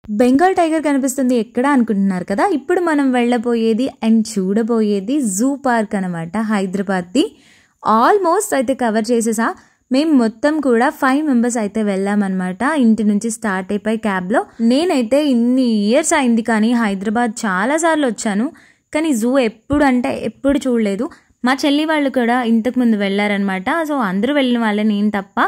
Bengal tiger కనిపిస్తుంది ఎక్కడ అనుకుంటున్నారు కదా. ఇప్పుడు మనం వెళ్ళబోయేది అండ్ చూడబోయేది జూ పార్క్ అనమాట, హైదరాబాద్ది. ఆల్మోస్ట్ అయితే కవర్ చేసేసా. మేము మొత్తం కూడా 5 మెంబర్స్ అయితే వెళ్ళామన్నమాట. ఇంటి నుంచి స్టార్ట్ అయిపోయి క్యాబ్లో. నేనైతే ఇన్ని ఇయర్స్ అయింది కానీ హైదరాబాద్ చాలాసార్లు వచ్చాను, కానీ జూ ఎప్పుడు చూడలేదు. మా చెల్లి వాళ్ళు కూడా ఇంతకుముందు వెళ్ళారనమాట. సో అందరూ వెళ్ళిన వాళ్ళే, నేను తప్ప.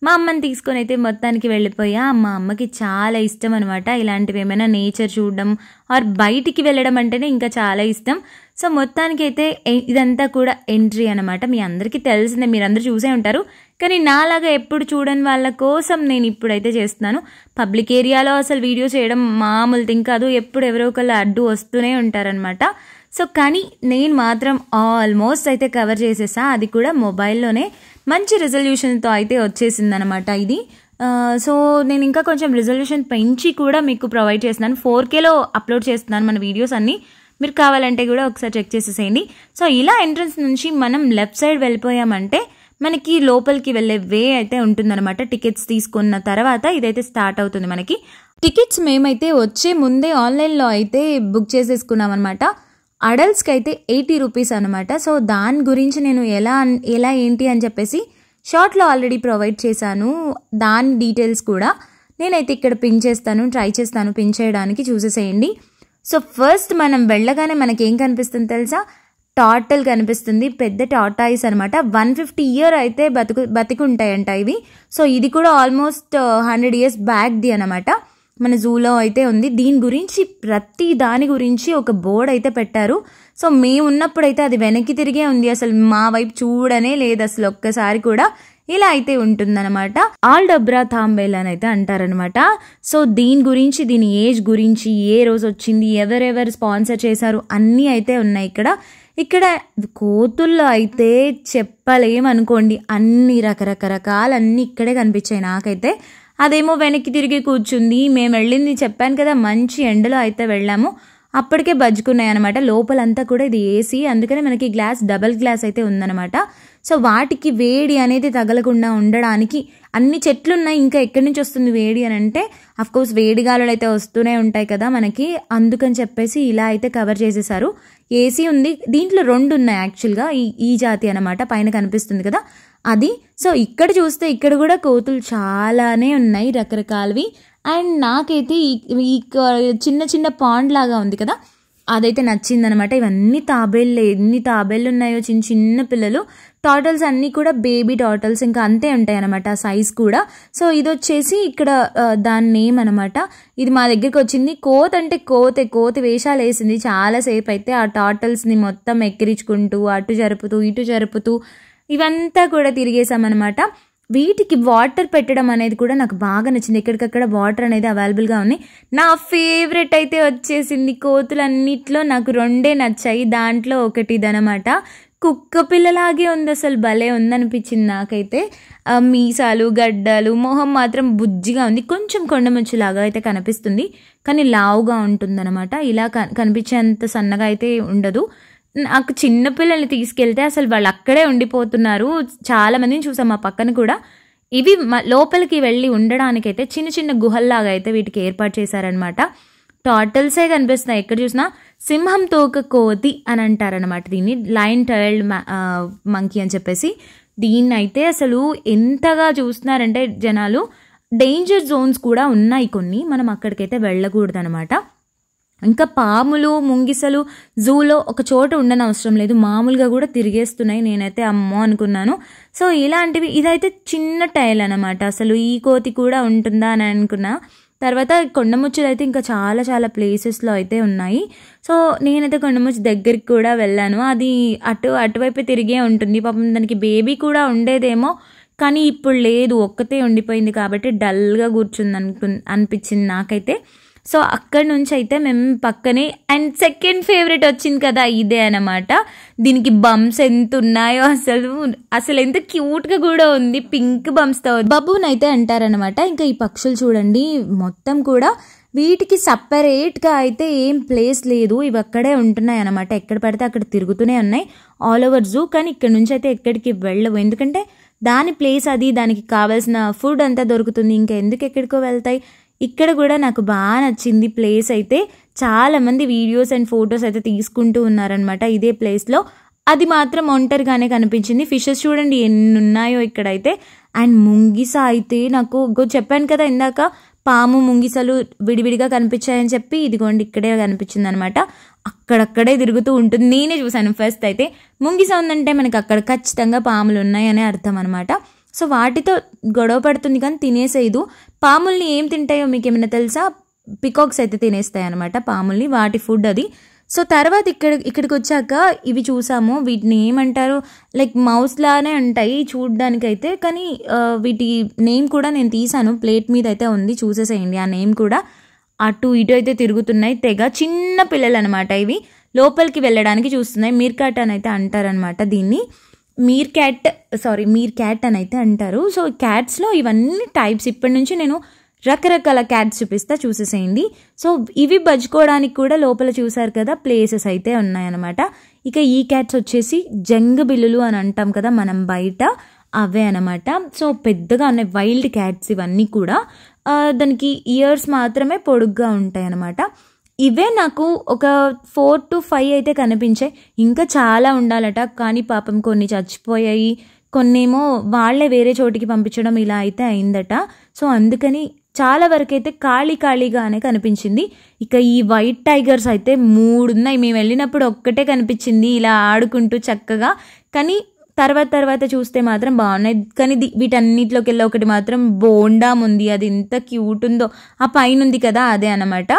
మా అమ్మని తీసుకొని అయితే మొత్తానికి వెళ్ళిపోయా. మా అమ్మకి చాలా ఇష్టం అనమాట ఇలాంటివి, ఏమైనా నేచర్ చూడడం ఆర్ బయటికి వెళ్ళడం అంటేనే ఇంకా చాలా ఇష్టం. సో మొత్తానికి అయితే ఇదంతా కూడా ఎంట్రీ అనమాట. మీ అందరికీ తెలిసిందే, మీరందరూ చూసే ఉంటారు, కానీ నాలాగా ఎప్పుడు చూడని వాళ్ళ కోసం నేను ఇప్పుడైతే చేస్తున్నాను. పబ్లిక్ ఏరియాలో అసలు వీడియో చేయడం మామూలు థింగ్ కాదు, ఎప్పుడు ఎవరో ఒకళ్ళు అడ్డు వస్తూనే ఉంటారనమాట. సో కానీ నేను మాత్రం ఆల్మోస్ట్ అయితే కవర్ చేసేసా. అది కూడా మొబైల్లోనే మంచి రిజల్యూషన్తో అయితే వచ్చేసింది అనమాట ఇది. సో నేను ఇంకా కొంచెం రిజల్యూషన్ పెంచి కూడా మీకు ప్రొవైడ్ చేస్తున్నాను. 4Kలో అప్లోడ్ చేస్తున్నాను మన వీడియోస్ అన్నీ. మీరు కావాలంటే కూడా ఒకసారి చెక్ చేసేసేయండి. సో ఇలా ఎంట్రన్స్ నుంచి మనం లెఫ్ట్ సైడ్ వెళ్ళిపోయామంటే మనకి లోపలికి వెళ్ళే వే అయితే ఉంటుందన్నమాట. టికెట్స్ తీసుకున్న తర్వాత ఇదైతే స్టార్ట్ అవుతుంది మనకి. టికెట్స్ మేమైతే వచ్చే ముందే ఆన్లైన్లో అయితే బుక్ చేసేసుకున్నాం అనమాట. అడల్ట్స్కి అయితే 80 రూపీస్ అనమాట. సో దాని గురించి నేను ఎలా ఏంటి అని చెప్పేసి షార్ట్లో ఆల్రెడీ ప్రొవైడ్ చేశాను. దాని డీటెయిల్స్ కూడా నేనైతే ఇక్కడ పిన్ చేస్తాను, ట్రై చేస్తాను పిన్ చేయడానికి, చూసేసేయండి. సో ఫస్ట్ మనం వెళ్ళగానే మనకి ఏం కనిపిస్తుంది తెలుసా? టార్టల్ కనిపిస్తుంది, పెద్ద టార్టాయిస్ అనమాట. 150 ఇయర్ అయితే బతికి ఉంటాయంట ఇవి. సో ఇది కూడా ఆల్మోస్ట్ 100 ఇయర్స్ బ్యాక్ది అనమాట. మన జూలో అయితే ఉంది. దీని గురించి ప్రతి దాని గురించి ఒక బోర్డు అయితే పెట్టారు. సో మేము ఉన్నప్పుడైతే అది వెనక్కి తిరిగే ఉంది, అసలు మా వైపు చూడనే లేదు అసలు ఒక్కసారి కూడా. ఇలా అయితే ఉంటుందన్నమాట. ఆల్డబ్రా థాంబేల్ అని అయితే అంటారనమాట. సో దీని గురించి, దీని ఏజ్ గురించి, ఏ రోజు వచ్చింది, ఎవరెవరు స్పాన్సర్ చేశారు అన్నీ అయితే ఉన్నాయి ఇక్కడ. కోతుల్లో అయితే చెప్పలేమనుకోండి, అన్ని రకరకాలన్నీ ఇక్కడే కనిపించాయి నాకైతే. అదేమో వెనక్కి తిరిగి కూర్చుంది. మేము వెళ్ళింది చెప్పాను కదా, మంచి ఎండలో అయితే వెళ్ళాము, అప్పటికే బజ్జుకున్నాయి అనమాట. లోపలంతా కూడా ఇది ఏసీ, అందుకనే మనకి డబల్ గ్లాస్ అయితే ఉందన్నమాట. సో వాటికి వేడి అనేది తగలకుండా ఉండడానికి అన్ని చెట్లు ఉన్నాయి. ఇంకా ఎక్కడి నుంచి వస్తుంది వేడి అని అంటే, అఫ్కోర్స్ వేడి గాలులు అయితే వస్తూనే ఉంటాయి కదా మనకి, అందుకని చెప్పేసి ఇలా అయితే కవర్ చేసేసారు. ఏసీ ఉంది, దీంట్లో 2 ఉన్నాయి యాక్చువల్గా. ఈ జాతి అనమాట, పైన కనిపిస్తుంది కదా అది. సో ఇక్కడ చూస్తే ఇక్కడ కూడా కోతులు చాలానే ఉన్నాయి, రకరకాలవి. అండ్ నాకైతే ఈ చిన్న చిన్న పాండ్ లాగా ఉంది కదా, అదైతే నచ్చిందనమాట. ఇవన్నీ తాబేళ్ళే, ఎన్ని తాబేళ్ళు ఉన్నాయో, చిన్న చిన్న పిల్లలు. టార్టల్స్ అన్నీ కూడా బేబీ టార్టల్స్, ఇంకా అంతే ఉంటాయి అనమాట సైజ్ కూడా. సో ఇది వచ్చేసి ఇక్కడ దాని నేమ్ అనమాట. ఇది మా దగ్గరికి వచ్చింది. కోత్ అంటే కోతి వేషాలు వేసింది చాలాసేపు అయితే. ఆ టార్టల్స్ని మొత్తం ఎక్కిరించుకుంటూ అటు జరుపుతూ ఇటు జరుపుతూ ఇవంతా కూడా తిరిగేసామన్నమాట. వీటికి వాటర్ పెట్టడం అనేది కూడా నాకు బాగా నచ్చింది. ఎక్కడికక్కడ వాటర్ అనేది అవైలబుల్గా ఉన్నాయి. నా ఫేవరెట్ అయితే వచ్చేసింది. కోతులన్నిట్లో నాకు 2 నచ్చాయి. దాంట్లో ఒకటి ఇదనమాట. కుక్క పిల్లలాగే ఉంది, అసలు భలే ఉందనిపించింది నాకైతే. మీసాలు, గడ్డలు, మొహం మాత్రం బుజ్జిగా ఉంది. కొంచెం కొండముచ్చులాగా అయితే కనిపిస్తుంది, కానీ లావుగా ఉంటుందన్నమాట. ఇలా కనిపించేంత సన్నగా అయితే ఉండదు. నాకు చిన్నపిల్లల్ని తీసుకెళ్తే అసలు వాళ్ళు అక్కడే ఉండిపోతున్నారు. చాలా మందిని చూసాం మా పక్కన కూడా. ఇవి లోపలికి వెళ్ళి ఉండడానికైతే చిన్న చిన్న గుహల్లాగా అయితే వీటికి ఏర్పాటు చేశారనమాట. టార్టల్సే కనిపిస్తున్నాయి ఎక్కడ చూసినా. సింహం తోక కోతి అని అంటారనమాట దీన్ని, లయన్ టైల్డ్ మంకీ అని చెప్పేసి. దీన్ని అయితే అసలు ఎంతగా చూస్తున్నారంటే జనాలు. డేంజర్ జోన్స్ కూడా ఉన్నాయి కొన్ని, మనం అక్కడికైతే వెళ్ళకూడదు అనమాట. ఇంకా పాములు, ముంగిసలు జూలో ఒక చోట ఉండనవసరం లేదు, మామూలుగా కూడా తిరిగేస్తున్నాయి. నేనైతే అమ్మో అనుకున్నాను. సో ఇలాంటివి, ఇదైతే చిన్న టైల్ అనమాట. అసలు ఈ కోతి కూడా ఉంటుందా అని అనుకున్నా. తర్వాత కొండముచ్చులు అయితే ఇంకా చాలా చాలా ప్లేసెస్లో అయితే ఉన్నాయి. సో నేనైతే కొండముచ్చు దగ్గరికి కూడా వెళ్ళాను. అది అటువైపు తిరిగే ఉంటుంది. పాపం దానికి బేబీ కూడా ఉండేదేమో, కానీ ఇప్పుడు లేదు, ఒక్కతే ఉండిపోయింది కాబట్టి డల్గా కూర్చుంది అనిపించింది నాకైతే. సో అక్కడి నుంచి అయితే మేము పక్కనే, అండ్ సెకండ్ ఫేవరెట్ వచ్చింది కదా ఇదే అనమాట. దీనికి బంప్స్ ఎంత ఉన్నాయో అసలు ఎంత క్యూట్గా కూడా ఉంది, పింక్ బంప్స్తో. బబూన్ అయితే అంటారనమాట. ఇంకా ఈ పక్షులు చూడండి, మొత్తం కూడా వీటికి సపరేట్గా అయితే ఏం ప్లేస్ లేదు, ఇవి అక్కడే ఉంటున్నాయి అనమాట. ఎక్కడ పడితే అక్కడ తిరుగుతూనే ఉన్నాయి ఆల్ ఓవర్ జూ. కానీ ఇక్కడ నుంచి అయితే ఎక్కడికి వెళ్ళవు, ఎందుకంటే దాని ప్లేస్ అది, దానికి కావాల్సిన ఫుడ్ అంతా దొరుకుతుంది. ఇంకా ఎందుకు ఎక్కడికో వెళ్తాయి. ఇక్కడ కూడా నాకు బాగా నచ్చింది ప్లేస్ అయితే. చాలామంది వీడియోస్ అండ్ ఫొటోస్ అయితే తీసుకుంటూ ఉన్నారనమాట ఇదే ప్లేస్లో. అది మాత్రం ఒంటరిగానే కనిపించింది. ఫిషెస్ చూడండి ఎన్ని ఉన్నాయో ఇక్కడైతే. అండ్ ముంగిస అయితే నాకు చెప్పాను కదా ఇందాక, పాము ముంగిసలు విడివిడిగా కనిపించాయని చెప్పి, ఇదిగోండి ఇక్కడే కనిపించింది అనమాట. అక్కడక్కడే తిరుగుతూ ఉంటుంది. నేనే చూసాను ఫస్ట్ అయితే. ముంగిస ఉందంటే మనకి అక్కడ ఖచ్చితంగా పాములు ఉన్నాయనే అర్థం అనమాట. సో వాటితో గొడవ పడుతుంది కానీ తినేసేదు. పాముల్ని ఏం తింటాయో మీకు ఏమైనా తెలుసా? పికాక్స్ అయితే తినేస్తాయి అనమాట పాముల్ని, వాటి ఫుడ్ అది. సో తర్వాత ఇక్కడికి వచ్చాక ఇవి చూసాము. వీటిని ఏమంటారు, లైక్ మౌస్ లానే ఉంటాయి చూడ్డానికైతే. కానీ వీటి నేమ్ కూడా నేను తీసాను, ప్లేట్ మీద అయితే ఉంది, చూసేసేయండి ఆ నేమ్ కూడా. అటు ఇటు అయితే తిరుగుతున్నాయి తెగ. చిన్న పిల్లలు అనమాట ఇవి, లోపలికి వెళ్ళడానికి చూస్తున్నాయి. మీర్కాట్ అని అయితే అంటారనమాట దీన్ని. మీర్ క్యాట్ అని అయితే అంటారు. సో క్యాట్స్లో ఇవన్నీ టైప్స్. ఇప్పటి నుంచి నేను రకరకాల క్యాట్స్ చూపిస్తా, చూసేసేయండి. సో ఇవి బజ్జుకోవడానికి కూడా లోపల చూసారు కదా ప్లేసెస్ అయితే ఉన్నాయన్నమాట. ఇక ఈ క్యాట్స్ వచ్చేసి జంగ బిల్లులు అని అంటాం కదా మనం బయట, అవే అనమాట. సో పెద్దగా ఉన్నాయి వైల్డ్ క్యాట్స్ ఇవన్నీ కూడా. దానికి ఇయర్స్ మాత్రమే పొడుగ్గా ఉంటాయి అన్నమాట. ఇవే నాకు ఒక 4 to 5 అయితే కనిపించాయి. ఇంకా చాలా ఉండాలట, కానీ పాపం కొన్ని చచ్చిపోయాయి, కొన్నేమో వాళ్ళే వేరే చోటికి పంపించడం ఇలా అయితే అయిందట. సో అందుకని చాలా వరకు అయితే ఖాళీగానే కనిపించింది. ఇక ఈ వైట్ టైగర్స్ అయితే 3 ఉన్నాయి. మేము వెళ్ళినప్పుడు ఒక్కటే కనిపించింది ఇలా ఆడుకుంటూ చక్కగా. కానీ తర్వాత చూస్తే మాత్రం బాగున్నాయి. కానీ వీటన్నిటిలోకి వెళ్ళి ఒకటి మాత్రం బోండా ఉంది. అది ఎంత క్యూట్ ఉందో. ఆ పైన ఉంది కదా అదే అనమాట.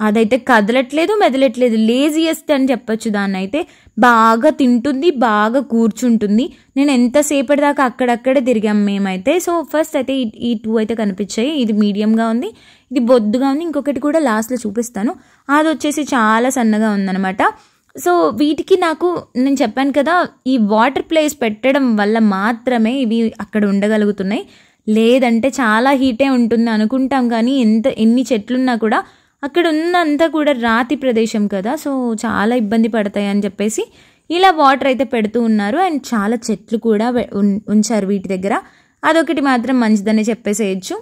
అదైతే కదలట్లేదు మెదలట్లేదు, లేజియెస్ట్ అని చెప్పొచ్చు దాన్ని అయితే. బాగా తింటుంది, బాగా కూర్చుంటుంది. నేను ఎంతసేపటి దాకా అక్కడక్కడే తిరిగాం మేమైతే. సో ఫస్ట్ అయితే ఈ 2 అయితే కనిపించాయి. ఇది మీడియంగా ఉంది, ఇది బొద్దుగా ఉంది. ఇంకొకటి కూడా లాస్ట్లో చూపిస్తాను, అది వచ్చేసి చాలా సన్నగా ఉందన్నమాట. సో వీటికి నేను చెప్పాను కదా, ఈ వాటర్ ప్లేస్ పెట్టడం వల్ల మాత్రమే ఇవి అక్కడ ఉండగలుగుతున్నాయి. లేదంటే చాలా హీటే ఉంటుంది అనుకుంటాం, కానీ ఎన్ని చెట్లున్నా కూడా అక్కడ ఉన్నంతా కూడా రాతి ప్రదేశం కదా. సో చాలా ఇబ్బంది పడతాయి అని చెప్పేసి ఇలా వాటర్ అయితే పెడుతూ ఉన్నారు. అండ్ చాలా చెట్లు కూడా ఉంచారు వీటి దగ్గర. అదొకటి మాత్రం మంచిదనే చెప్పేసేయచ్చు.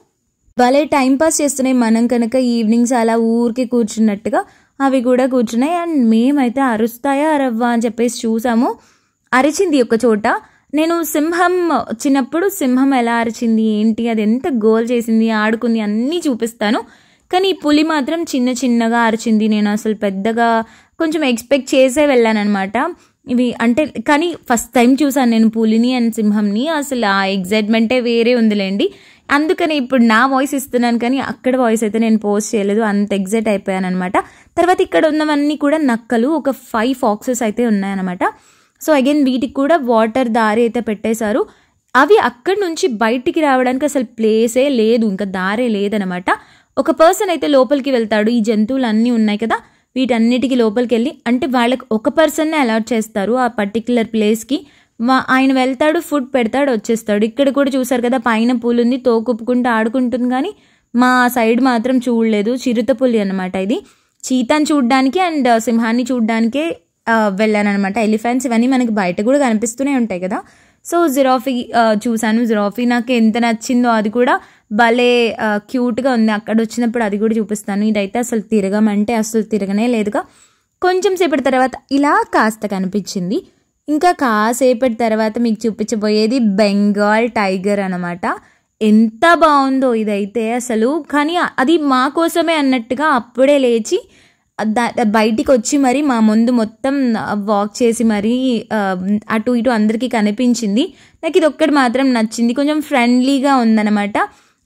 భలే టైంపాస్ చేస్తున్నాయి. మనం కనుక ఈవినింగ్స్ అలా ఊరికి కూర్చున్నట్టుగా అవి కూడా కూర్చున్నాయి. అండ్ మేమైతే అరుస్తాయా అరవ్వా అని చెప్పేసి చూసాము. అరిచింది ఒక చోట. నేను సింహం వచ్చినప్పుడు సింహం ఎలా అరిచింది ఏంటి, అది ఎంత గోల్ చేసింది, ఆడుకుంది అన్నీ చూపిస్తాను. కానీ ఈ పులి మాత్రం చిన్నగా అరిచింది. నేను అసలు పెద్దగా కొంచెం ఎక్స్పెక్ట్ చేసే వెళ్ళాను అనమాట ఇవి అంటే. కానీ ఫస్ట్ టైం చూసాను నేను పులిని అండ్ సింహంని. అసలు ఆ ఎగ్జైట్మెంటే వేరే ఉందిలేండి. అందుకని ఇప్పుడు నా వాయిస్ ఇస్తున్నాను, కానీ అక్కడ వాయిస్ అయితే నేను పోస్ట్ చేయలేదు, అంత ఎగ్జైట్ అయిపోయాను అనమాట. తర్వాత ఇక్కడ ఉన్నవన్నీ కూడా నక్కలు, ఒక 5 ఫాక్సెస్ అయితే ఉన్నాయన్నమాట. సో అగైన్ వీటికి కూడా వాటర్ దారి అయితే పెట్టేశారు. అవి అక్కడి నుంచి బయటికి రావడానికి అసలు ప్లేసే లేదు, ఇంకా దారే లేదనమాట. ఒక పర్సన్ అయితే లోపలికి వెళ్తాడు. ఈ జంతువులు అన్నీ ఉన్నాయి కదా, వీటన్నిటికీ లోపలికి వెళ్ళి, అంటే వాళ్ళకి ఒక పర్సన్నే అలాట్ చేస్తారు ఆ పర్టిక్యులర్ ప్లేస్కి. ఆయన వెళ్తాడు, ఫుడ్ పెడతాడు, వచ్చేస్తాడు. ఇక్కడ కూడా చూసారు కదా పైన పూలు ఉంది, తోకుప్పుకుంటూ ఆడుకుంటుంది. కానీ మా సైడ్ మాత్రం చూడలేదు. చిరుతపులి అనమాట ఇది. చీతాన్ని చూడడానికి అండ్ సింహాన్ని చూడడానికే వెళ్ళాను అనమాట. ఎలిఫెంట్స్ ఇవన్నీ మనకి బయట కూడా కనిపిస్తూనే ఉంటాయి కదా. సో జిరాఫీ చూశాను. జిరాఫీ నాకు ఎంత నచ్చిందో, అది కూడా భలే క్యూట్గా ఉంది. అక్కడ వచ్చినప్పుడు అది కూడా చూపిస్తాను. ఇదైతే అసలు తిరగమంటే అసలు తిరగనే లేదుగా. కొంచెం సేపటి తర్వాత ఇలా కాస్త కనిపించింది. ఇంకా కాసేపటి తర్వాత మీకు చూపించబోయేది బెంగాల్ టైగర్ అనమాట. ఎంత బాగుందో ఇదైతే అసలు. కానీ అది మా కోసమే అన్నట్టుగా అప్పుడే లేచి బయటికి వచ్చి మరి మా ముందు మొత్తం వాక్ చేసి మరి అటు ఇటు అందరికీ కనిపించింది. నాకు ఇది ఒక్కటి మాత్రం నచ్చింది, కొంచెం ఫ్రెండ్లీగా ఉందన్నమాట.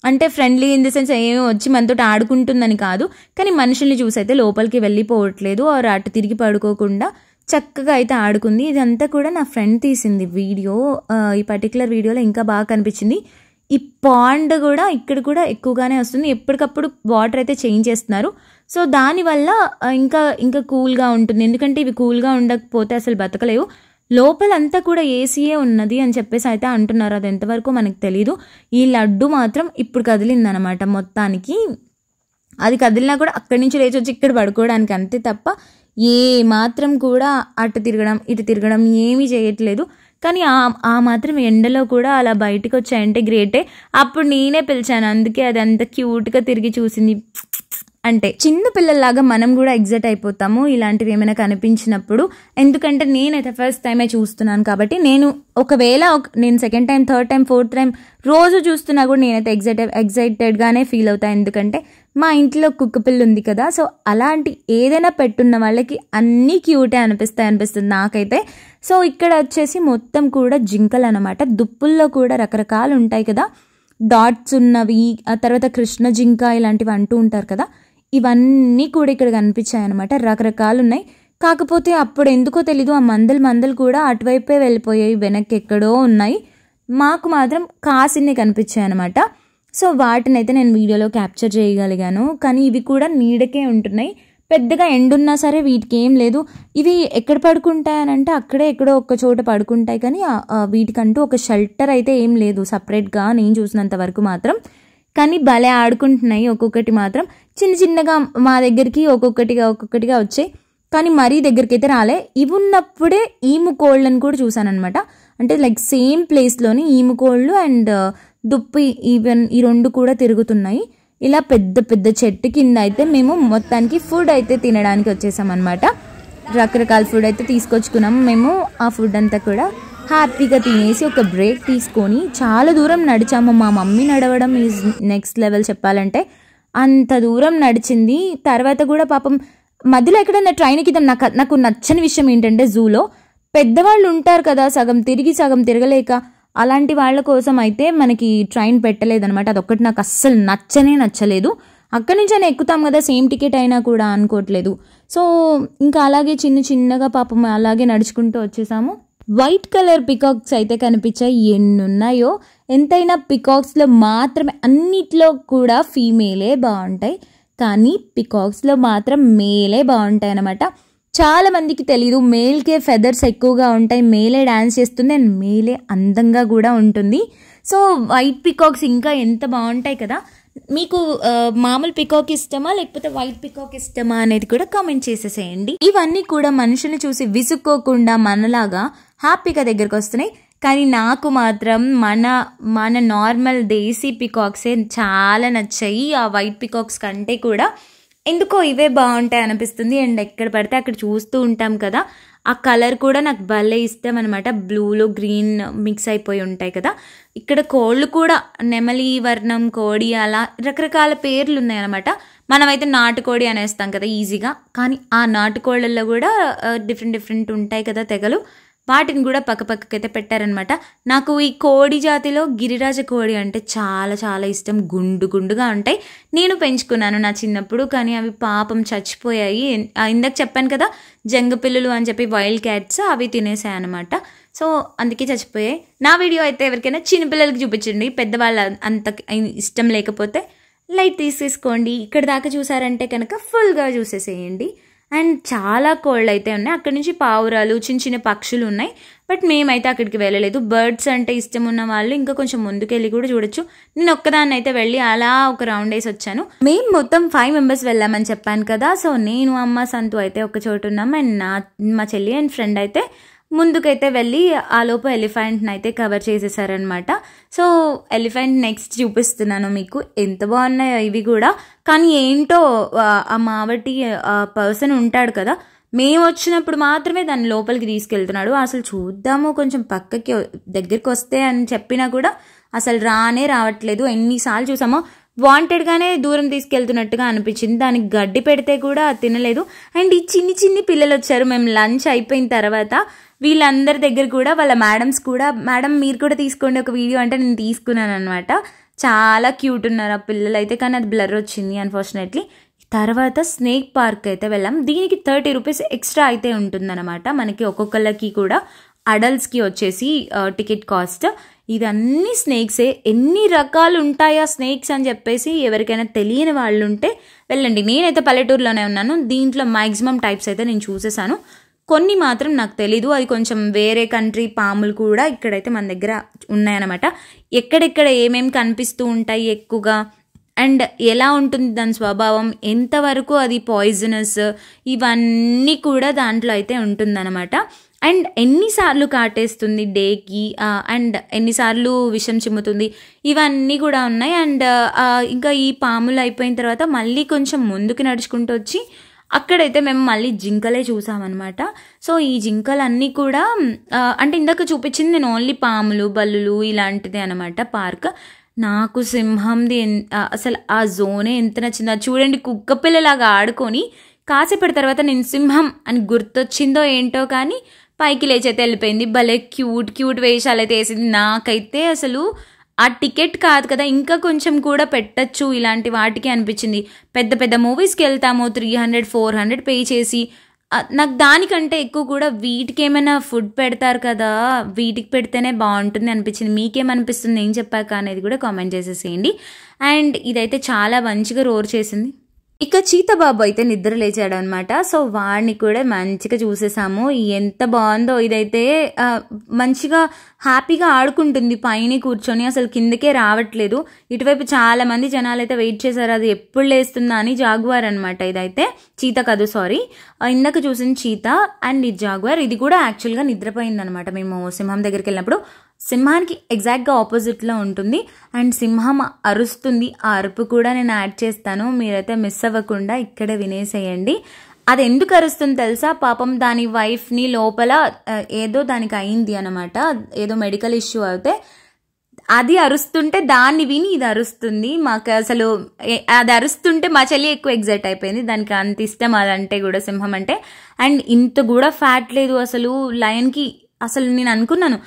అంటే ఫ్రెండ్లీ ఇన్ ది సెన్స్ ఏమీ వచ్చి మనతో ఆడుకుంటుందని కాదు, కానీ మనుషుల్ని చూసి అయితే లోపలికి వెళ్ళిపోవట్లేదు, ఆర్ అటు తిరిగి పడుకోకుండా చక్కగా అయితే ఆడుకుంది. ఇదంతా కూడా నా ఫ్రెండ్ తీసింది వీడియో. ఈ పర్టికులర్ వీడియోలో ఇంకా బాగా కనిపించింది. ఈ పాండ్ కూడా ఇక్కడ కూడా ఎక్కువగానే వస్తుంది. ఎప్పటికప్పుడు వాటర్ అయితే చేంజ్ చేస్తున్నారు. సో దానివల్ల ఇంకా కూల్గా ఉంటుంది. ఎందుకంటే ఇవి కూల్గా ఉండకపోతే అసలు బతకలేవు. లోపలంతా కూడా ఏసీయే ఉన్నది అని చెప్పేసి అయితే అంటున్నారు. అది ఎంతవరకు మనకు తెలీదు. ఈ లడ్డు మాత్రం ఇప్పుడు కదిలిందనమాట మొత్తానికి. అది కదిలినా కూడా అక్కడి నుంచి లేచి వచ్చి ఇక్కడ పడుకోవడానికి అంతే తప్ప ఏ మాత్రం కూడా అటు తిరగడం ఇటు తిరగడం ఏమీ చేయట్లేదు. కానీ ఆ మాత్రం ఎండలో కూడా అలా బయటకు వచ్చాయంటే గ్రేటే. అప్పుడు నేనే పిలిచాను, అందుకే అది అంత క్యూట్గా తిరిగి చూసింది. అంటే చిన్న పిల్లల్లాగా మనం కూడా ఎగ్జైట్ అయిపోతాము ఇలాంటివి ఏమైనా కనిపించినప్పుడు. ఎందుకంటే నేనైతే ఫస్ట్ టైమే చూస్తున్నాను కాబట్టి. ఒకవేళ నేను second time, third time, fourth time రోజు చూస్తున్నా కూడా నేనైతే ఎగ్జైటెడ్గానే ఫీల్ అవుతాను. ఎందుకంటే మా ఇంట్లో కుక్క పిల్ల ఉంది కదా, సో అలాంటి ఏదైనా పెట్టున్న వాళ్ళకి అన్నీ క్యూటే అనిపిస్తుంది నాకైతే. సో ఇక్కడ వచ్చేసి మొత్తం కూడా జింకలు అనమాట. దుప్పుల్లో కూడా రకరకాలు ఉంటాయి కదా, డాట్స్ ఉన్నవి, ఆ తర్వాత కృష్ణ జింక ఇలాంటివి అంటూ ఉంటారు కదా, ఇవన్నీ కూడా ఇక్కడ కనిపించాయి అనమాట. రకరకాలు ఉన్నాయి. కాకపోతే అప్పుడు ఎందుకో తెలీదు ఆ మందలు కూడా అటువైపే వెళ్ళిపోయాయి, వెనక్కి ఎక్కడో ఉన్నాయి. మాకు మాత్రం కాసిన్ని కనిపించాయి అనమాట. సో వాటిని అయితే నేను వీడియోలో క్యాప్చర్ చేయగలిగాను. కానీ ఇవి కూడా నీడకే ఉంటున్నాయి, పెద్దగా ఎండున్నా సరే వీటికి ఏం లేదు. ఇవి ఎక్కడ పడుకుంటాయనంటే అక్కడే ఎక్కడో ఒక్క చోట పడుకుంటాయి, కానీ వీటికంటూ ఒక షెల్టర్ అయితే ఏం లేదు సపరేట్గా నేను చూసినంత వరకు మాత్రం. కానీ భలే ఆడుకుంటున్నాయి. ఒక్కొక్కటి మాత్రం చిన్నగా మా దగ్గరికి ఒక్కొక్కటిగా వచ్చాయి, కానీ మరీ దగ్గరికి అయితే రాలే. ఇవి ఉన్నప్పుడే ఈము కోళ్ళని కూడా చూసాను అనమాట. అంటే లైక్ సేమ్ ప్లేస్లోని ఈము కోళ్ళు అండ్ దుప్పి ఈవెన్ ఈ రెండు కూడా తిరుగుతున్నాయి. ఇలా పెద్ద చెట్టు కింద అయితే మేము మొత్తానికి ఫుడ్ అయితే తినడానికి వచ్చేసాం అనమాట. రకరకాల ఫుడ్ అయితే తీసుకొచ్చుకున్నాము మేము. ఆ ఫుడ్ అంతా కూడా హ్యాపీగా తినేసి ఒక బ్రేక్ తీసుకొని చాలా దూరం నడిచాము. మా మమ్మీ నడవడం ఈజ్ నెక్స్ట్ లెవెల్ చెప్పాలంటే. అంత దూరం నడిచింది. తర్వాత కూడా పాపం మధ్యలో ఎక్కడన్నా ట్రైన్ ఎక్కిద్దాం. నాకు నచ్చని విషయం ఏంటంటే జూలో పెద్దవాళ్ళు ఉంటారు కదా, సగం తిరిగి సగం తిరగలేక, అలాంటి వాళ్ళ కోసం అయితే మనకి ట్రైన్ పెట్టలేదనమాట. అదొక్కటి నాకు అస్సలు నచ్చలేదు. అక్కడి నుంచి అయినా ఎక్కుతాం కదా, సేమ్ టికెట్ అయినా కూడా అనుకోవట్లేదు. సో ఇంకా అలాగే చిన్నగా పాపం అలాగే నడుచుకుంటూ వచ్చేసాము. వైట్ కలర్ పికాక్స్ అయితే కనిపించాయి. ఎన్నున్నాయో. ఎంతైనా పికాక్స్లో మాత్రమే, అన్నిట్లో కూడా ఫీమేలే బాగుంటాయి, కానీ పికాక్స్లో మాత్రం మేలే బాగుంటాయి అన్నమాట. చాలా మందికి తెలీదు, మేల్కే ఫెదర్స్ ఎక్కువగా ఉంటాయి, మేలే డాన్స్ చేస్తుంది అండ్ మేలే అందంగా కూడా ఉంటుంది. సో వైట్ పికాక్స్ ఇంకా ఎంత బాగుంటాయి కదా. మీకు మామూలు పికాక్ ఇష్టమా లేకపోతే వైట్ పికాక్ ఇష్టమా అనేది కూడా కామెంట్ చేసేసేయండి. ఇవన్నీ కూడా మనుషుల్ని చూసి విసుక్కోకుండా మనలాగా హ్యాపీగా దగ్గరకు వస్తున్నాయి. కానీ నాకు మాత్రం మన నార్మల్ దేశీ పికాక్సే చాలా నచ్చాయి ఆ వైట్ పికాక్స్ కంటే కూడా. ఎందుకో ఇవే బాగుంటాయి అనిపిస్తుంది. అండ్ ఎక్కడ పడితే అక్కడ చూస్తూ ఉంటాం కదా, ఆ కలర్ కూడా నాకు భలే ఇష్టం అనమాట. బ్లూలో గ్రీన్ మిక్స్ అయిపోయి ఉంటాయి కదా. ఇక్కడ కోళ్ళు కూడా నెమలి వర్ణం కోడి అలా రకరకాల పేర్లు ఉన్నాయి అనమాట. మనమైతే నాటుకోడి అనేస్తాం కదా ఈజీగా, కానీ ఆ నాటుకోళ్ళల్లో కూడా డిఫరెంట్ ఉంటాయి కదా తెగలు, వాటిని కూడా పక్కకైతే పెట్టారనమాట. నాకు ఈ కోడి జాతిలో గిరిరాజ కోడి అంటే చాలా ఇష్టం. గుండుగా ఉంటాయి. నేను పెంచుకున్నాను నా చిన్నప్పుడు, కానీ అవి పాపం చచ్చిపోయాయి. ఇందాక చెప్పాను కదా జంగపిల్లులు అని చెప్పి, వైల్డ్ క్యాట్స్, అవి తినేసాయి అనమాట. సో అందుకే చచ్చిపోయాయి. నా వీడియో అయితే ఎవరికైనా చిన్నపిల్లలకి చూపించండి, పెద్దవాళ్ళ అంత ఇష్టం లేకపోతే లైట్ తీసేసుకోండి. ఇక్కడ దాకా చూసారంటే కనుక ఫుల్గా చూసేసేయండి. అండ్ చాలా కోళ్ళు అయితే ఉన్నాయి. అక్కడి నుంచి పావురాలు, చిన్న పక్షులు ఉన్నాయి. బట్ మేమైతే అక్కడికి వెళ్ళలేదు. బర్డ్స్ అంటే ఇష్టం ఉన్న వాళ్ళు ఇంకా కొంచెం ముందుకెళ్ళి కూడా చూడొచ్చు. నేను ఒక్కదాన్ని అయితే వెళ్ళి అలా ఒక రౌండ్ వేసి వచ్చాను. మేము మొత్తం 5 మెంబర్స్ వెళ్ళామని చెప్పాను కదా. సో నేను, అమ్మ, సంతు అయితే ఒక చోటు ఉన్నాం. అండ్ మా చెల్లి అండ్ ఫ్రెండ్ అయితే ముందుకైతే వెళ్ళి ఆ లోపు ఎలిఫెంట్ని అయితే కవర్ చేసేసారనమాట. సో ఎలిఫెంట్ నెక్స్ట్ చూపిస్తున్నాను మీకు. ఎంత బాగున్నాయో ఇవి కూడా. కానీ ఏంటో ఆ మావటి పర్సన్ ఉంటాడు కదా, మేము వచ్చినప్పుడు మాత్రమే దాన్ని లోపలికి తీసుకెళ్తున్నాడు. అసలు చూద్దాము కొంచెం పక్కకి దగ్గరికి వస్తే అని చెప్పినా కూడా అసలు రావట్లేదు. ఎన్నిసార్లు చూసామో వాంటెడ్గానే దూరం తీసుకెళ్తున్నట్టుగా అనిపించింది. దానికి గడ్డి పెడితే కూడా తినలేదు. అండ్ ఈ చిన్ని పిల్లలు వచ్చారు. మేము లంచ్ అయిపోయిన తర్వాత వీళ్ళందరి దగ్గర కూడా వాళ్ళ మేడమ్స్ కూడా, మేడం మీరు కూడా తీసుకోండి ఒక వీడియో అంటే నేను తీసుకున్నాను అనమాట. చాలా క్యూట్ ఉన్నారు ఆ పిల్లలు అయితే, కానీ అది బ్లర్ వచ్చింది అన్ఫార్చునేట్లీ. తర్వాత స్నేక్ పార్క్ అయితే వెళ్ళాం. దీనికి 30 రూపీస్ ఎక్స్ట్రా అయితే ఉంటుందన్నమాట మనకి ఒక్కొక్కళ్ళకి కూడా. అడల్ట్స్కి వచ్చేసి టికెట్ కాస్ట్. ఇదన్నీ స్నేక్సే. ఎన్ని రకాలు ఉంటాయా స్నేక్స్ అని చెప్పేసి ఎవరికైనా తెలియని వాళ్ళు ఉంటే వెళ్ళండి. నేనైతే పల్లెటూరులోనే ఉన్నాను. దీంట్లో మ్యాక్సిమం టైప్స్ అయితే నేను చూసేసాను. కొన్ని మాత్రం నాకు తెలీదు, అది కొంచెం వేరే కంట్రీ పాములు కూడా ఇక్కడైతే మన దగ్గర ఉన్నాయన్నమాట. ఎక్కడెక్కడ ఏమేమి కనిపిస్తూ ఉంటాయి ఎక్కువగా, అండ్ ఎలా ఉంటుంది దాని స్వభావం, ఎంతవరకు అది పాయిజనస్, ఇవన్నీ కూడా దాంట్లో అయితే ఉంటుందన్నమాట. అండ్ ఎన్నిసార్లు కాటేస్తుంది డేకి, అండ్ ఎన్నిసార్లు విషం చిమ్ముతుంది, ఇవన్నీ కూడా ఉన్నాయి. అండ్ ఇంకా ఈ పాములు అయిపోయిన తర్వాత మళ్ళీ కొంచెం ముందుకు నడుచుకుంటూ వచ్చి అక్కడైతే మేము మళ్ళీ జింకలే చూసామన్నమాట. సో ఈ జింకలన్నీ కూడా అంటే ఇందాక చూపించింది నేను ఓన్లీ పాములు బల్లులు ఇలాంటిదే అనమాట పార్క్. నాకు సింహంది అసలు ఆ జోనే ఎంత నచ్చిందో. చూడండి, కుక్క పిల్లలాగా ఆడుకొని కాసేపటి తర్వాత నేను సింహం అని గుర్తొచ్చిందో ఏంటో కానీ పైకి లేచైతే వెళ్ళిపోయింది. భలే క్యూట్ క్యూట్ వేషాలు అయితే వేసింది. నాకైతే అసలు ఆ టికెట్ కాదు కదా, ఇంకా కొంచెం కూడా పెట్టచ్చు ఇలాంటి వాటికి అనిపించింది. పెద్ద పెద్ద మూవీస్కి వెళ్తాము 300-400 పే చేసి, నాకు దానికంటే ఎక్కువ కూడా వీటికి ఏమైనా ఫుడ్ పెడతారు కదా, వీటికి పెడితేనే బాగుంటుంది అనిపించింది. మీకేమనిపిస్తుంది ఏం చెప్పాక అనేది కూడా కామెంట్ చేసేసేయండి. అండ్ ఇదైతే చాలా మంచిగా రోర్ చేసింది. ఇక చీతబాబు అయితే నిద్ర లేచాడు అనమాట. సో వాడిని కూడా మంచిగా చూసేసాము. ఎంత బాగుందో ఇదైతే, మంచిగా హ్యాపీగా ఆడుకుంటుంది పైన కూర్చొని, అసలు కిందకే రావట్లేదు. ఇటువైపు చాలా మంది జనాలు అయితే వెయిట్ చేశారు అది ఎప్పుడు లేస్తుందా అని. జాగ్వార్ అనమాట ఇదైతే, చీత కాదు సారీ, ఇందాక చూసిన చీత. అండ్ ఈ జాగ్వార్ ఇది కూడా యాక్చువల్గా నిద్రపోయింది అనమాట. మేము సింహం దగ్గరికి వెళ్ళినప్పుడు సింహానికి ఎగ్జాక్ట్గా ఆపోజిట్లో ఉంటుంది. అండ్ సింహం అరుస్తుంది, ఆ అరుపు కూడా నేను యాడ్ చేస్తాను, మీరైతే మిస్ అవ్వకుండా ఇక్కడే వినేసేయండి. అది ఎందుకు అరుస్తుంది తెలుసా? పాపం దాని వైఫ్ని లోపల ఏదో దానికి అయింది అనమాట, ఏదో మెడికల్ ఇష్యూ అయితే అది అరుస్తుంటే దాన్ని విని ఇది అరుస్తుంది. మాకు అసలు అది అరుస్తుంటే మా చెల్లి ఎక్కువ ఎగ్జైట్ అయిపోయింది, దానికి అంత ఇష్టం అదంటే కూడా, సింహం అంటే. అండ్ ఇంత కూడా ఫ్యాట్ లేదు అసలు లయన్కి. అసలు నేను అనుకున్నాను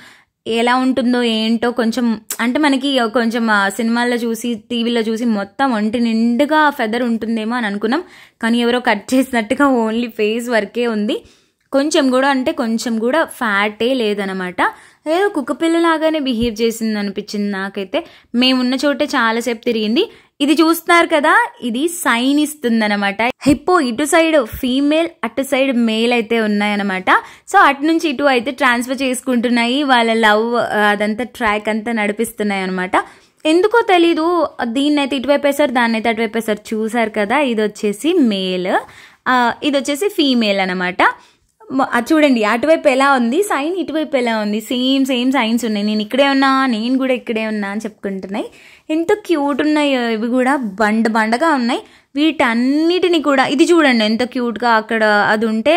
ఎలా ఉంటుందో ఏంటో, కొంచెం అంటే మనకి కొంచెం సినిమాల్లో చూసి టీవీలో చూసి మొత్తం ఒంటి నిండుగా ఫెదర్ ఉంటుందేమో అని అనుకున్నాం. కానీ ఎవరో కట్ చేసినట్టుగా ఓన్లీ ఫేస్ వరకే ఉంది. కొంచెం కూడా అంటే కొంచెం కూడా ఫ్యాటే లేదనమాట. ఏదో కుక్క పిల్లలాగానే బిహేవ్ చేసింది అనిపించింది నాకైతే. మేమున్న చోటే చాలాసేపు తిరిగింది. ఇది చూస్తున్నారు కదా, ఇది సైన్ ఇస్తుంది అనమాట. హిప్పో ఇటు సైడ్ ఫీమేల్, అటు సైడ్ మేల్ అయితే ఉన్నాయన్నమాట. సో అటు నుంచి ఇటు అయితే ట్రాన్స్ఫర్ చేసుకుంటున్నాయి, వాళ్ళ లవ్ అదంతా ట్రాక్ అంతా నడిపిస్తున్నాయి అనమాట. ఎందుకో తెలీదు, దీన్నైతే ఇటువైపు వేసారు, దాన్ని అయితే అటువైపు వేసారు. చూసారు కదా, ఇది వచ్చేసి మేల్, ఇది వచ్చేసి ఫీమేల్ అనమాట. చూడండి అటువైపు ఎలా ఉంది సైన్, ఇటువైపు ఎలా ఉంది, సేమ్ సేమ్ సైన్స్ ఉన్నాయి. నేను ఇక్కడే ఉన్నా, నేను కూడా ఇక్కడే ఉన్నా అని చెప్పుకుంటున్నాయి. ఎంత క్యూట్ ఉన్నాయి ఇవి కూడా, బండగా ఉన్నాయి. వీటన్నిటిని కూడా ఇది చూడండి ఎంత క్యూట్గా, అక్కడ అది ఉంటే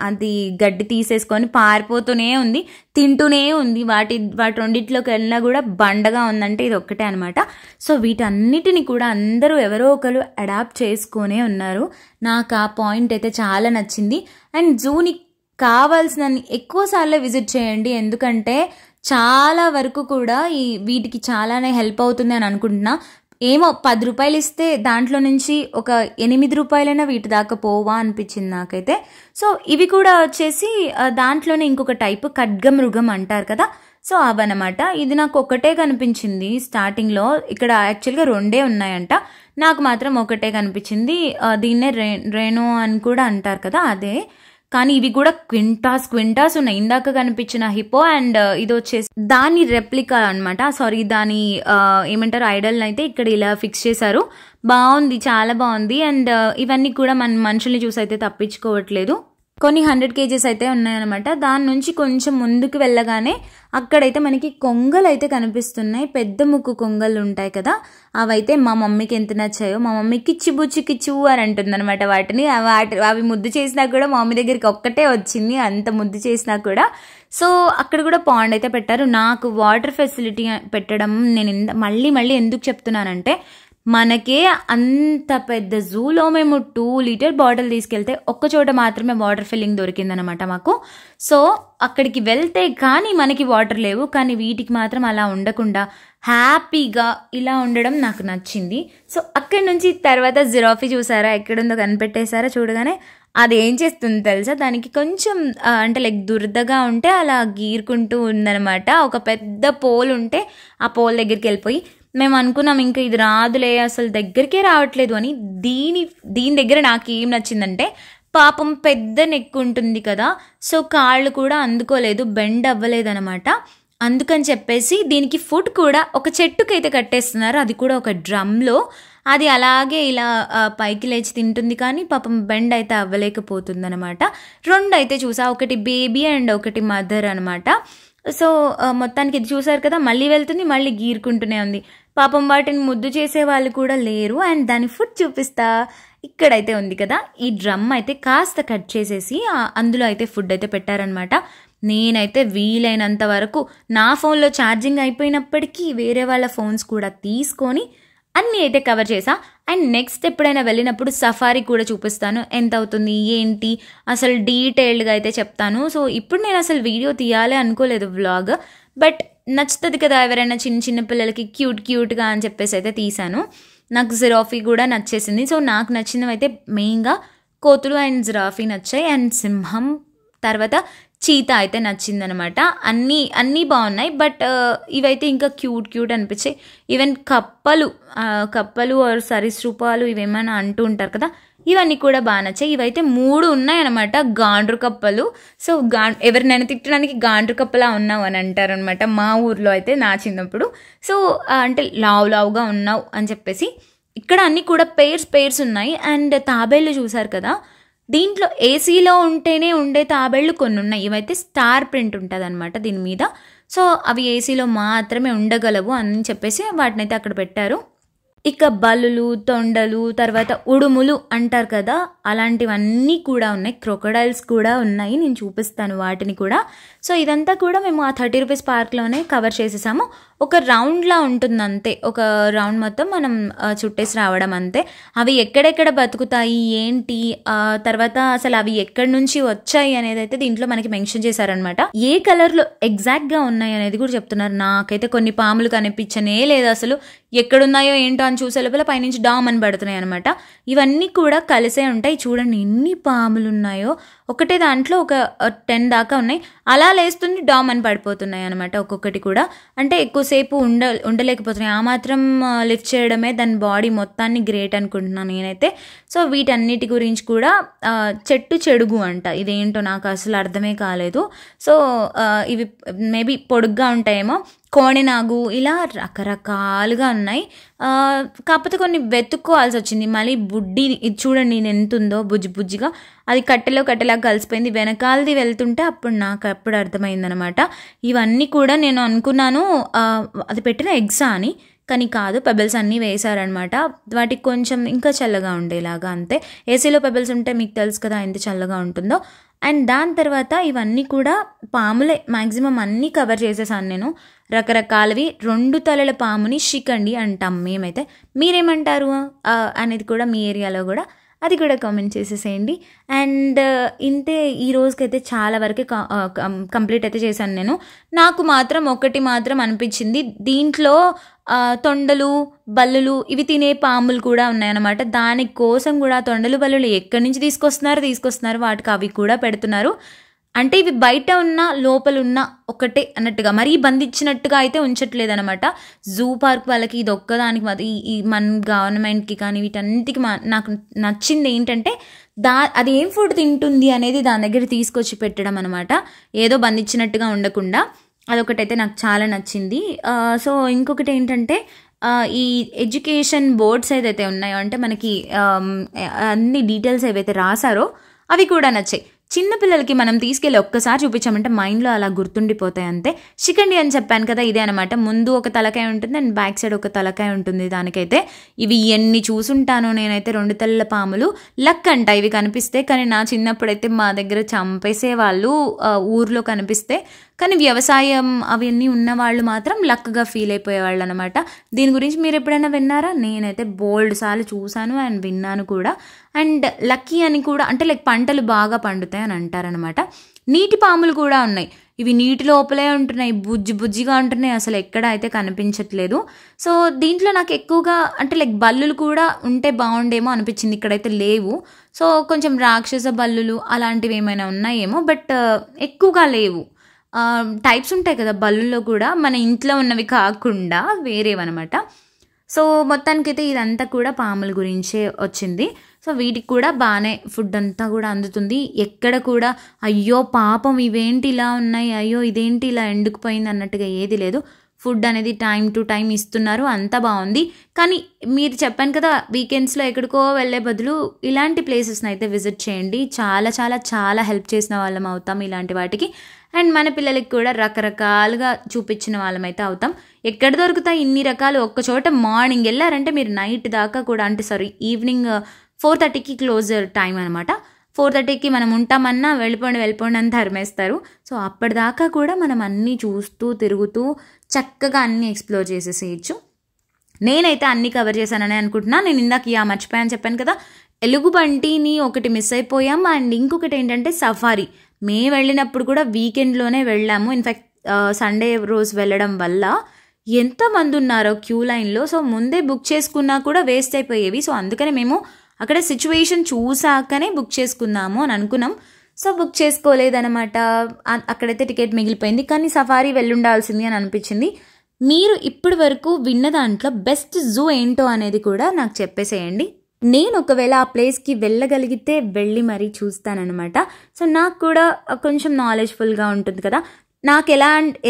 అది గడ్డి తీసేసుకొని పారిపోతూనే ఉంది, తింటూనే ఉంది. వాటి రెండిట్లోకి వెళ్ళినా కూడా బండగా ఉందంటే ఇది ఒక్కటే అనమాట. సో వీటన్నిటిని కూడా అందరూ ఎవరో ఒకరు అడాప్ట్ చేసుకునే ఉన్నారు. నాకు ఆ పాయింట్ అయితే చాలా నచ్చింది. అండ్ జూని కావాల్సినన్ని ఎక్కువసార్లు విజిట్ చేయండి, ఎందుకంటే చాలా వరకు కూడా వీటికి చాలానే హెల్ప్ అవుతుంది అని అనుకుంటున్నా. ఏమో 10 రూపాయలు ఇస్తే దాంట్లో నుంచి ఒక 8 రూపాయలైనా వీటి దాకా పోవా అనిపించింది నాకైతే. సో ఇవి కూడా వచ్చేసి దాంట్లోనే ఇంకొక టైప్ ఖడ్గమృగం అంటారు కదా, సో అవన్నమాట. ఇది నాకు ఒకటే కనిపించింది స్టార్టింగ్లో. ఇక్కడ యాక్చువల్గా 2 ఉన్నాయంట, నాకు మాత్రం ఒకటే కనిపించింది. దీన్నే రేణు అని కూడా అంటారు కదా, అదే. కానీ ఇవి కూడా క్వింటాస్ ఉన్నాయి. ఇందాక కనిపించిన హిప్పో అండ్ ఇది వచ్చేసి దాని రెప్లికా అనమాట, సారీ దాని ఏమంటారు ఐడల్ అయితే ఇక్కడ ఇలా ఫిక్స్ చేశారు. బాగుంది, చాలా బాగుంది. అండ్ ఇవన్నీ కూడా మన మనుషుల్ని చూసి అయితే తప్పించుకోవట్లేదు. కొన్ని 100 kgs అయితే ఉన్నాయన్నమాట. దాని నుంచి కొంచెం ముందుకు వెళ్ళగానే అక్కడైతే మనకి కొంగలు అయితే కనిపిస్తున్నాయి. పెద్ద ముక్కు కొంగలు ఉంటాయి కదా, అవైతే మా మమ్మీకి ఎంత నచ్చాయో. మా మమ్మీ కిచ్చు అని అంటుంది అనమాట వాటిని. అవి ముద్దు చేసినా కూడా మా మమ్మీ దగ్గరికి ఒక్కటే వచ్చింది, అంత ముద్దు చేసినా కూడా. సో అక్కడ కూడా పాండ్ అయితే పెట్టారు. నాకు వాటర్ ఫెసిలిటీ పెట్టడం నేను మళ్ళీ ఎందుకు చెప్తున్నానంటే, మనకే అంత పెద్ద జూలో మేము 2 లీటర్ బాటిల్ తీసుకెళ్తే ఒక్కచోట మాత్రమే వాటర్ ఫిల్లింగ్ దొరికిందనమాట మాకు. సో అక్కడికి వెళ్తే కానీ మనకి వాటర్ లేవు, కానీ వీటికి మాత్రం అలా ఉండకుండా హ్యాపీగా ఇలా ఉండడం నాకు నచ్చింది. సో అక్కడి నుంచి తర్వాత జిరాఫీ చూసారా, ఎక్కడుందో కనిపెట్టేశారా చూడగానే. అది ఏం చేస్తుంది తెలుసా, దానికి కొంచెం అంటే లైక్ దురదగా ఉంటే అలా గీరుకుంటూ ఉందనమాట. ఒక పెద్ద పోల్ ఉంటే ఆ పోల్ దగ్గరికి వెళ్ళిపోయి మేము అనుకున్నాం ఇంకా ఇది రాదులే, అసలు దగ్గరికే రావట్లేదు అని. దీని దగ్గర నాకు ఏం నచ్చిందంటే, పాపం పెద్ద నెక్ ఉంటుంది కదా, సో కాళ్ళు కూడా అందుకోలేదు, బెండ్ అవ్వలేదు అనమాట. అందుకని చెప్పేసి దీనికి ఫుడ్ కూడా ఒక చెట్టుకైతే కట్టేస్తున్నారు, అది కూడా ఒక డ్రమ్లో. అది అలాగే ఇలా పైకి లేచి తింటుంది, కానీ పాపం బెండ్ అయితే అవ్వలేకపోతుంది అనమాట. 2 అయితే చూసా, ఒకటి బేబీ అండ్ ఒకటి మదర్ అనమాట. సో మొత్తానికి ఇది చూసారు కదా, మళ్ళీ వెళ్తుంది, మళ్ళీ గీరుకుంటూనే ఉంది. పాపం వాటిని ముద్దు చేసే వాళ్ళు కూడా లేరు. అండ్ దాని ఫుడ్ చూపిస్తా. ఇక్కడైతే ఉంది కదా, ఈ డ్రమ్ అయితే కాస్త కట్ చేసేసి అందులో అయితే ఫుడ్ అయితే పెట్టారనమాట. నేనైతే వీలైనంత వరకు నా ఫోన్లో ఛార్జింగ్ అయిపోయినప్పటికీ వేరే వాళ్ళ ఫోన్స్ కూడా తీసుకొని అన్నీ అయితే కవర్ చేసా. అండ్ నెక్స్ట్ ఎప్పుడైనా వెళ్ళినప్పుడు సఫారీ కూడా చూపిస్తాను, ఎంత అవుతుంది ఏంటి అసలు డీటెయిల్డ్గా అయితే చెప్తాను. సో ఇప్పుడు నేను అసలు వీడియో తీయాలి అనుకోలేదు వ్లాగ్, బట్ నచ్చుతుంది కదా ఎవరైనా చిన్న చిన్న పిల్లలకి క్యూట్గా అని చెప్పేసి అయితే తీసాను. నాకు జిరాఫీ కూడా నచ్చేసింది. సో నాకు నచ్చినవి అయితే మెయిన్గా కోతులు అండ్ జిరాఫీ నచ్చాయి. అండ్ సింహం తర్వాత చీతా అయితే నచ్చిందనమాట. అన్నీ బాగున్నాయి, బట్ ఇవైతే ఇంకా క్యూట్ అనిపించాయి. ఈవెన్ కప్పలు ఆర్ సరీసృపాలు ఇవేమైనా అంటూ ఉంటారు కదా, ఇవన్నీ కూడా బాగా నచ్చాయి. ఇవైతే 3 ఉన్నాయన్నమాట, గాండ్రు కప్పలు. సో ఎవరినైనా తిట్టడానికి గాండ్రు కప్పలా ఉన్నావు అని అంటారనమాట మా ఊర్లో అయితే, నా చిన్నప్పుడు. సో అంటే లావుగా ఉన్నావు అని చెప్పేసి. ఇక్కడ అన్నీ కూడా పేర్స్ ఉన్నాయి. అండ్ తాబేళ్ళు చూసారు కదా, దీంట్లో ఏసీలో ఉంటేనే ఉండే తాబేళ్ళు కొన్ని ఉన్నాయి. ఇవైతే స్టార్ ప్రింట్ ఉంటుంది అనమాట దీని మీద. సో అవి ఏసీలో మాత్రమే ఉండగలవు అని చెప్పేసి వాటిని అయితే అక్కడ పెట్టారు. ఇక బల్లులు, తొండలు, తర్వాత ఉడుములు అంటారు కదా, అలాంటివన్నీ కూడా ఉన్నాయి. క్రొకడైల్స్ కూడా ఉన్నాయి, నేను చూపిస్తాను వాటిని కూడా. సో ఇదంతా కూడా మేము ఆ 30 రూపీస్ పార్క్లోనే కవర్ చేసేసాము. ఒక రౌండ్లా ఉంటుంది అంతే, ఒక రౌండ్ మొత్తం మనం చుట్టేసి రావడం అంతే. అవి ఎక్కడెక్కడ బతుకుతాయి ఏంటి, తర్వాత అసలు అవి ఎక్కడి నుంచి వచ్చాయి అనేది అయితే దీంట్లో మనకి మెన్షన్ చేశారనమాట. ఏ కలర్లో ఎగ్జాక్ట్గా ఉన్నాయి అనేది కూడా చెప్తున్నారు. నాకైతే కొన్ని పాములు కనిపించనే లేదు అసలు, ఎక్కడున్నాయో ఏంటో అని చూసే లోపల పైనుంచి డామ్ అని పడుతున్నాయి అనమాట. ఇవన్నీ కూడా కలిసే ఉంటాయి. చూడండి ఎన్ని పాములు ఉన్నాయో, ఒకటే దాంట్లో ఒక 10 దాకా ఉన్నాయి. అలా లేస్తుంది డామ్ అని పడిపోతున్నాయి అనమాట ఒక్కొక్కటి కూడా. అంటే ఎక్కువసేపు ఉండలేకపోతున్నాయి. ఆ మాత్రం లిఫ్ట్ చేయడమే దాని బాడీ మొత్తాన్ని గ్రేట్ అనుకుంటున్నాను నేనైతే. సో వీటన్నిటి గురించి కూడా చెట్టు చెడుగు అంట, ఇదేంటో నాకు అసలు అర్థమే కాలేదు. సో ఇవి మేబీ పొడుగ్గా ఉంటాయేమో, కోణెనాగు, ఇలా రకరకాలుగా ఉన్నాయి. కాకపోతే కొన్ని వెతుక్కోవాల్సి వచ్చింది. మళ్ళీ బుడ్డి ఇది చూడండి నేను ఎంత ఉందో, బుజ్జిగా అది కట్టెలా కలిసిపోయింది. వెనకాలది వెళ్తుంటే అప్పుడు అర్థమైందనమాట. ఇవన్నీ కూడా నేను అనుకున్నాను అది పెట్టిన ఎగ్సా అని, కానీ కాదు, పెబల్స్ అన్నీ వేశారనమాట. వాటికి కొంచెం ఇంకా చల్లగా ఉండేలాగా అంతే. ఏసీలో పెబల్స్ ఉంటే మీకు తెలుసు కదా ఎంత చల్లగా ఉంటుందో. అండ్ దాని తర్వాత ఇవన్నీ కూడా పాములే, మ్యాక్సిమం అన్నీ కవర్ చేసేసాను నేను. రకరకాలవి 2 తలల పాముని షికండి అంటాం మేమైతే, మీరేమంటారు అనేది కూడా మీ ఏరియాలో కూడా అది కూడా కామెంట్ చేసేసేయండి. అండ్ ఇంతే, ఈ రోజుకైతే చాలా వరకు కంప్లీట్ అయితే చేశాను నేను. నాకు మాత్రం ఒకటి మాత్రం అనిపించింది, దీంట్లో తొండలు, బల్లులు ఇవి తినే పాములు కూడా ఉన్నాయన్నమాట. దానికోసం కూడా తొండలు, బల్లులు ఎక్కడి నుంచి తీసుకొస్తున్నారు వాటికి అవి కూడా పెడుతున్నారు. అంటే ఇవి బయట ఉన్న లోపల ఉన్న ఒకటే అన్నట్టుగా, మరీ బంధించినట్టుగా అయితే ఉంచట్లేదు అనమాట. జూ పార్క్ వాళ్ళకి ఇది ఒక్కదానికి ఈ మన గవర్నమెంట్కి కానీ వీటన్నిటికి నాకు నచ్చింది ఏంటంటే అది ఏం ఫుడ్ తింటుంది అనేది దాని దగ్గర తీసుకొచ్చి పెట్టడం అనమాట, ఏదో బంధించినట్టుగా ఉండకుండా. అదొకటైతే నాకు చాలా నచ్చింది. సో ఇంకొకటి ఏంటంటే ఈ ఎడ్యుకేషన్ బోర్డ్స్ ఏదైతే ఉన్నాయో, అంటే మనకి అన్ని డీటెయిల్స్ ఏవైతే రాసారో అవి కూడా నచ్చాయి. చిన్నపిల్లలకి మనం తీసుకెళ్ళి ఒక్కసారి చూపించామంటే మైండ్లో అలా గుర్తుండిపోతాయి అంతే. షికండి అని చెప్పాను కదా, ఇదే అనమాట. ముందు ఒక తలకాయ ఉంటుంది అండ్ బ్యాక్ సైడ్ ఒక తలకాయ ఉంటుంది. దానికైతే ఇవి ఎన్ని చూసుంటానో నేనైతే, 2 తలల పాములు లక్ అంట ఇవి కనిపిస్తే. కానీ నా చిన్నప్పుడైతే మా దగ్గర చంపేసేవాళ్ళు ఊర్లో కనిపిస్తే. కానీ వ్యవసాయం అవన్నీ ఉన్నవాళ్ళు మాత్రం లక్గా ఫీల్ అయిపోయేవాళ్ళు అనమాట. దీని గురించి మీరు ఎప్పుడైనా విన్నారా? నేనైతే బోల్డ్ సార్లు చూశాను అండ్ విన్నాను కూడా. అండ్ లక్కీ అని కూడా, అంటే లైక్ పంటలు బాగా పండుతాయి అని అంటారనమాట. నీటి పాములు కూడా ఉన్నాయి. ఇవి నీటి లోపలే ఉంటున్నాయి, బుజ్జిగా ఉంటున్నాయి, అసలు ఎక్కడ అయితే కనిపించట్లేదు. సో దీంట్లో నాకు ఎక్కువగా అంటే లైక్ బల్లులు కూడా ఉంటే బాగుండేమో అనిపించింది, ఇక్కడైతే లేవు. సో కొంచెం రాక్షస బల్లులు అలాంటివి ఏమైనా ఉన్నాయేమో, బట్ ఎక్కువగా లేవు. టైప్స్ ఉంటాయి కదా బల్లుల్లో కూడా, మన ఇంట్లో ఉన్నవి కాకుండా వేరేవన్నమాట. సో మొత్తానికైతే ఇదంతా కూడా పాముల గురించే వచ్చింది. సో వీటికి కూడా బాగానే ఫుడ్ అంతా కూడా అందుతుంది. ఎక్కడ కూడా అయ్యో పాపం ఇవేంటి ఇలా ఉన్నాయి, అయ్యో ఇదేంటి ఇలా ఎండుకుపోయింది అన్నట్టుగా ఏది లేదు. ఫుడ్ అనేది టైం టు టైం ఇస్తున్నారు, అంతా బాగుంది. కానీ మీరు చెప్పాను కదా వీకెండ్స్లో ఎక్కడికో వెళ్ళే బదులు ఇలాంటి ప్లేసెస్ని అయితే విజిట్ చేయండి. చాలా చాలా చాలా హెల్ప్ చేసిన వాళ్ళం అవుతాం ఇలాంటి వాటికి. అండ్ మన పిల్లలకి కూడా రకరకాలుగా చూపించిన వాళ్ళమైతే అవుతాం. ఎక్కడ దొరుకుతాయి ఇన్ని రకాలు? ఒక్కచోట మార్నింగ్ వెళ్ళారంటే మీరు నైట్ దాకా కూడా, అంటే సారీ ఈవినింగ్ 4:30కి క్లోజర్ టైం అనమాట. 4:30కి మనం ఉంటామన్నా వెళ్ళిపోండి అని తరిమేస్తారు. సో అప్పటిదాకా కూడా మనం అన్నీ చూస్తూ తిరుగుతూ చక్కగా అన్నీ ఎక్స్ప్లోర్ చేసేసేయచ్చు. నేనైతే అన్నీ కవర్ చేశానని అనుకుంటున్నా. నేను ఇందాక మర్చిపోయాను చెప్పాను కదా, ఎలుగుబంటిని ఒకటి మిస్ అయిపోయాం. అండ్ ఇంకొకటి ఏంటంటే సఫారీ. మేము వెళ్ళినప్పుడు కూడా వీకెండ్లోనే వెళ్ళాము. ఇన్ఫ్యాక్ట్ సండే రోజు వెళ్ళడం వల్ల ఎంతమంది ఉన్నారో క్యూ లైన్లో. సో ముందే బుక్ చేసుకున్నా కూడా వేస్ట్ అయిపోయేవి. సో అందుకనే మేము అక్కడ సిచ్యువేషన్ చూసాకనే బుక్ చేసుకుందాము అని అనుకున్నాం. సో బుక్ చేసుకోలేదనమాట. అక్కడైతే టికెట్ మిగిలిపోయింది. కానీ సఫారీ వెళ్ళుండాల్సింది అని అనిపించింది. మీరు ఇప్పటి వరకు విన్న దాంట్లో బెస్ట్ జూ ఏంటో అనేది కూడా నాకు చెప్పేసేయండి. నేను ఒకవేళ ఆ ప్లేస్కి వెళ్ళగలిగితే వెళ్ళి మరీ చూస్తానన్నమాట. సో నాకు కూడా కొంచెం నాలెడ్జ్ఫుల్గా ఉంటుంది కదా. నాకు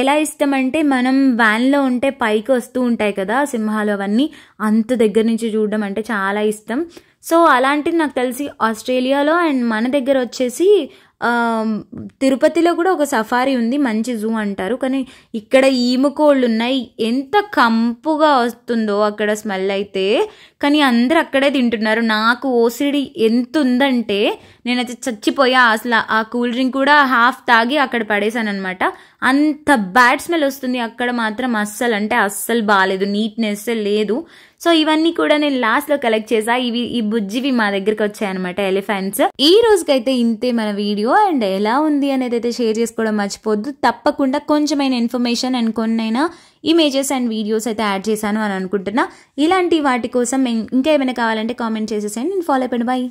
ఎలా ఇష్టం అంటే, మనం వ్యాన్లో ఉంటే పైకి వస్తూ ఉంటాయి కదా సింహాలు, అవన్నీ అంత దగ్గర నుంచి చూడడం అంటే చాలా ఇష్టం. సో అలాంటిది నాకు తెలిసి ఆస్ట్రేలియాలో అండ్ మన దగ్గర వచ్చేసి తిరుపతిలో కూడా ఒక సఫారీ ఉంది, మంచి జూ అంటారు. కానీ ఇక్కడ ఈముకోళ్ళు ఉన్నాయి, ఎంత కంపుగా వస్తుందో అక్కడ స్మెల్ అయితే. కానీ అందరూ అక్కడే తింటున్నారు. నాకు ఓసిడి ఎంత ఉందంటే నేనైతే చచ్చిపోయా. అసలు ఆ కూల్ డ్రింక్ కూడా హాఫ్ తాగి అక్కడ పడేసాను అనమాట. అంత బ్యాడ్ స్మెల్ వస్తుంది అక్కడ మాత్రం. అస్సలు బాగాలేదు, నీట్నెస్ లేదు. సో ఇవన్నీ కూడా నేను లాస్ట్లో కలెక్ట్ చేసా. ఈ బుజ్జివి మా దగ్గరికి వచ్చాయన్నమాట, ఎలిఫెంట్స్. ఈ రోజుకైతే ఇంతే మన వీడియో. అండ్ ఎలా ఉంది అనేది అయితే షేర్ చేసుకోవడం మర్చిపోద్దు. తప్పకుండా కొంచెమైన ఇన్ఫర్మేషన్ అండ్ కొన్నైనా ఇమేజెస్ అండ్ వీడియోస్ అయితే యాడ్ చేశాను అని అనుకుంటున్నా. ఇలాంటి వాటి కోసం ఇంకా ఏమైనా కావాలంటే కామెంట్ చేసేసేయండి. నేను ఫాలో అయిపోండి. బాయ్.